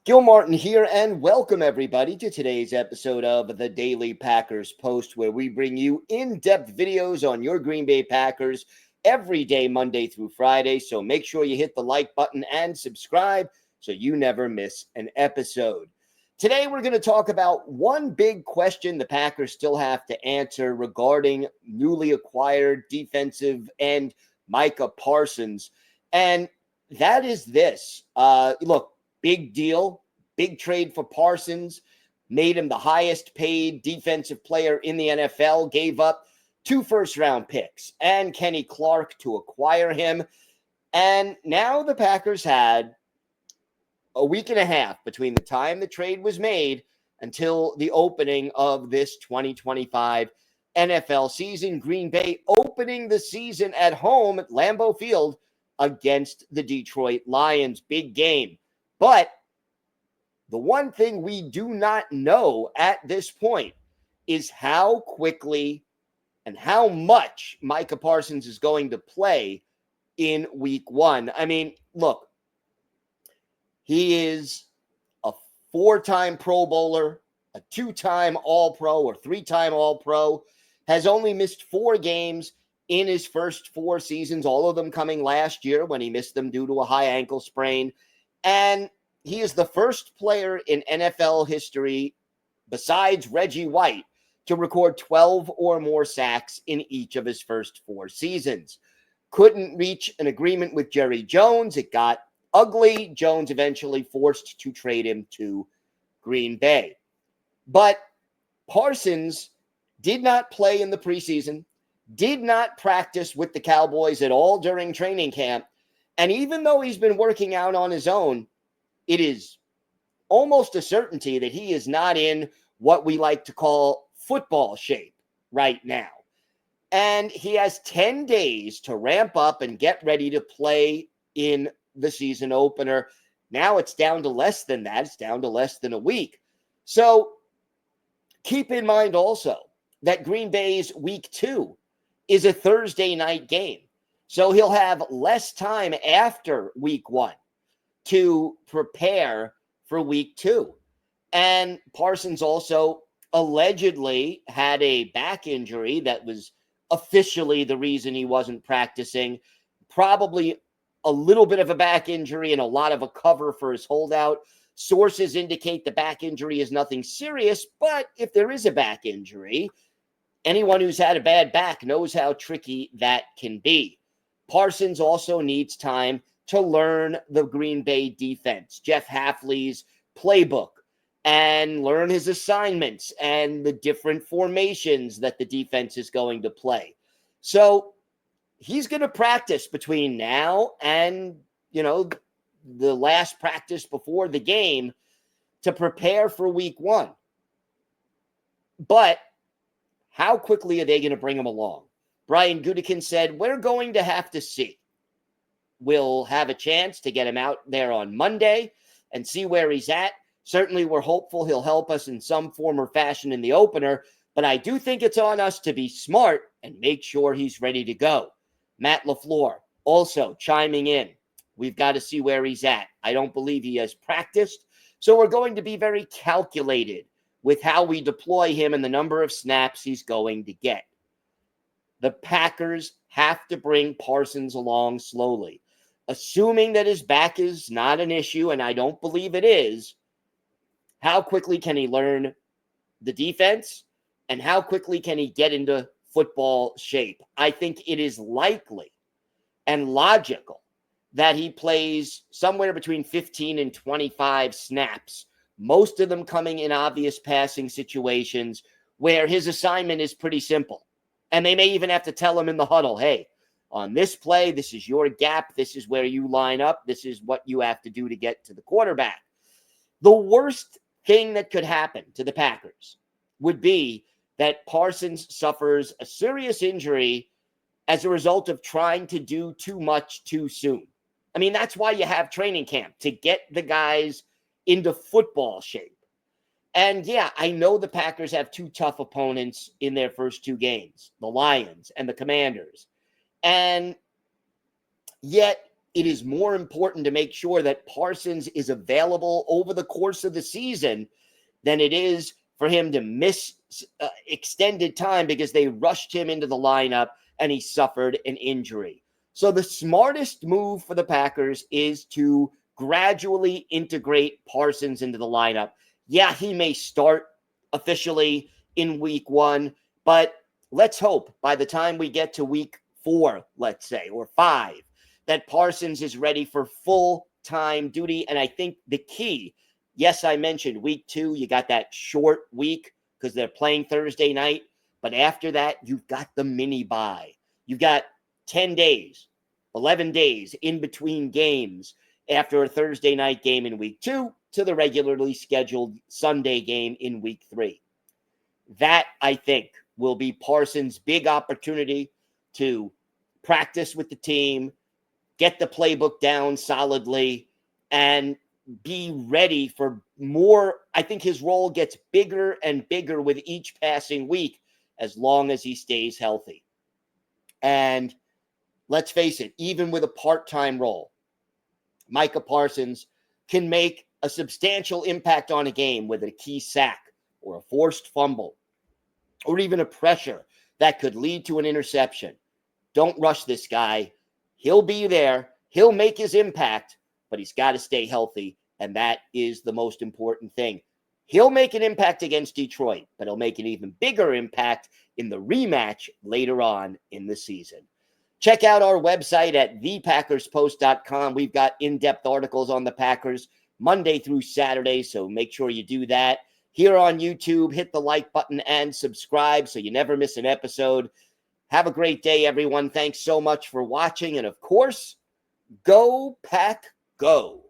Gil Martin here, and welcome everybody to today's episode of the Daily Packers Post, where we bring you in-depth videos on your Green Bay Packers every day, Monday through Friday. So make sure you hit the like button and subscribe so you never miss an episode. Today, we're going to talk about one big question the Packers still have to answer regarding newly acquired defensive end Micah Parsons. And that is this. Look, big deal, big trade for Parsons, made him the highest paid defensive player in the NFL, gave up 2 first-round picks and Kenny Clark to acquire him. And now the Packers had a week and a half between the time the trade was made until the opening of this 2025 NFL season. Green Bay opening the season at home at Lambeau Field against the Detroit Lions. Big game. But the one thing we do not know at this point is how quickly and how much Micah Parsons is going to play in week 1. I mean, look, he is a 4-time Pro Bowler, a 2-time All-Pro or 3-time All-Pro, has only missed 4 games in his first 4 seasons, all of them coming last year when he missed them due to a high ankle sprain. And he is the first player in NFL history, besides Reggie White, to record 12 or more sacks in each of his first 4 seasons. Couldn't reach an agreement with Jerry Jones. It got ugly. Jones eventually forced to trade him to Green Bay. But Parsons did not play in the preseason, did not practice with the Cowboys at all during training camp. And even though he's been working out on his own, it is almost a certainty that he is not in what we like to call football shape right now. And he has 10 days to ramp up and get ready to play in the season opener. Now it's down to less than that. It's down to less than a week. So keep in mind also that Green Bay's week 2 is a Thursday night game. So he'll have less time after week 1 to prepare for week 2. And Parsons also allegedly had a back injury that was officially the reason he wasn't practicing. Probably a little bit of a back injury and a lot of a cover for his holdout. Sources indicate the back injury is nothing serious, but if there is a back injury, anyone who's had a bad back knows how tricky that can be. Parsons also needs time to learn the Green Bay defense, Jeff Hafley's playbook, and learn his assignments and the different formations that the defense is going to play. So he's going to practice between now and, the last practice before the game to prepare for week 1. But how quickly are they going to bring him along? Brian Gutekunst said, we're going to have to see. We'll have a chance to get him out there on Monday and see where he's at. Certainly, we're hopeful he'll help us in some form or fashion in the opener, but I do think it's on us to be smart and make sure he's ready to go. Matt LaFleur also chiming in. We've got to see where he's at. I don't believe he has practiced, so we're going to be very calculated with how we deploy him and the number of snaps he's going to get. The Packers have to bring Parsons along slowly. Assuming that his back is not an issue, and I don't believe it is, how quickly can he learn the defense, and how quickly can he get into football shape? I think it is likely and logical that he plays somewhere between 15 and 25 snaps, most of them coming in obvious passing situations where his assignment is pretty simple. And they may even have to tell him in the huddle, hey, on this play, this is your gap. This is where you line up. This is what you have to do to get to the quarterback. The worst thing that could happen to the Packers would be that Parsons suffers a serious injury as a result of trying to do too much too soon. I mean, that's why you have training camp, to get the guys into football shape. And yeah, I know the Packers have 2 tough opponents in their first 2 games, the Lions and the Commanders. And yet it is more important to make sure that Parsons is available over the course of the season than it is for him to miss extended time because they rushed him into the lineup and he suffered an injury. So the smartest move for the Packers is to gradually integrate Parsons into the lineup. Yeah, he may start officially in week 1, but let's hope by the time we get to week 4, let's say, or 5, that Parsons is ready for full-time duty. And I think the key, yes, I mentioned week 2, you got that short week because they're playing Thursday night. But after that, you've got the mini bye. You've got 10 days, 11 days in between games after a Thursday night game in week 2 to the regularly scheduled Sunday game in week 3. That, I think, will be Parsons' big opportunity to practice with the team, get the playbook down solidly, and be ready for more. I think his role gets bigger and bigger with each passing week as long as he stays healthy. And let's face it, even with a part-time role, Micah Parsons can make a substantial impact on a game with a key sack or a forced fumble or even a pressure that could lead to an interception. Don't rush this guy. He'll be there. He'll make his impact, but he's got to stay healthy, and that is the most important thing. He'll make an impact against Detroit, but he'll make an even bigger impact in the rematch later on in the season. Check out our website at thepackerspost.com. We've got in-depth articles on the Packers Monday through Saturday, so make sure you do that. Here on YouTube, hit the like button and subscribe so you never miss an episode. Have a great day, everyone. Thanks so much for watching. And, of course, go Pack Go.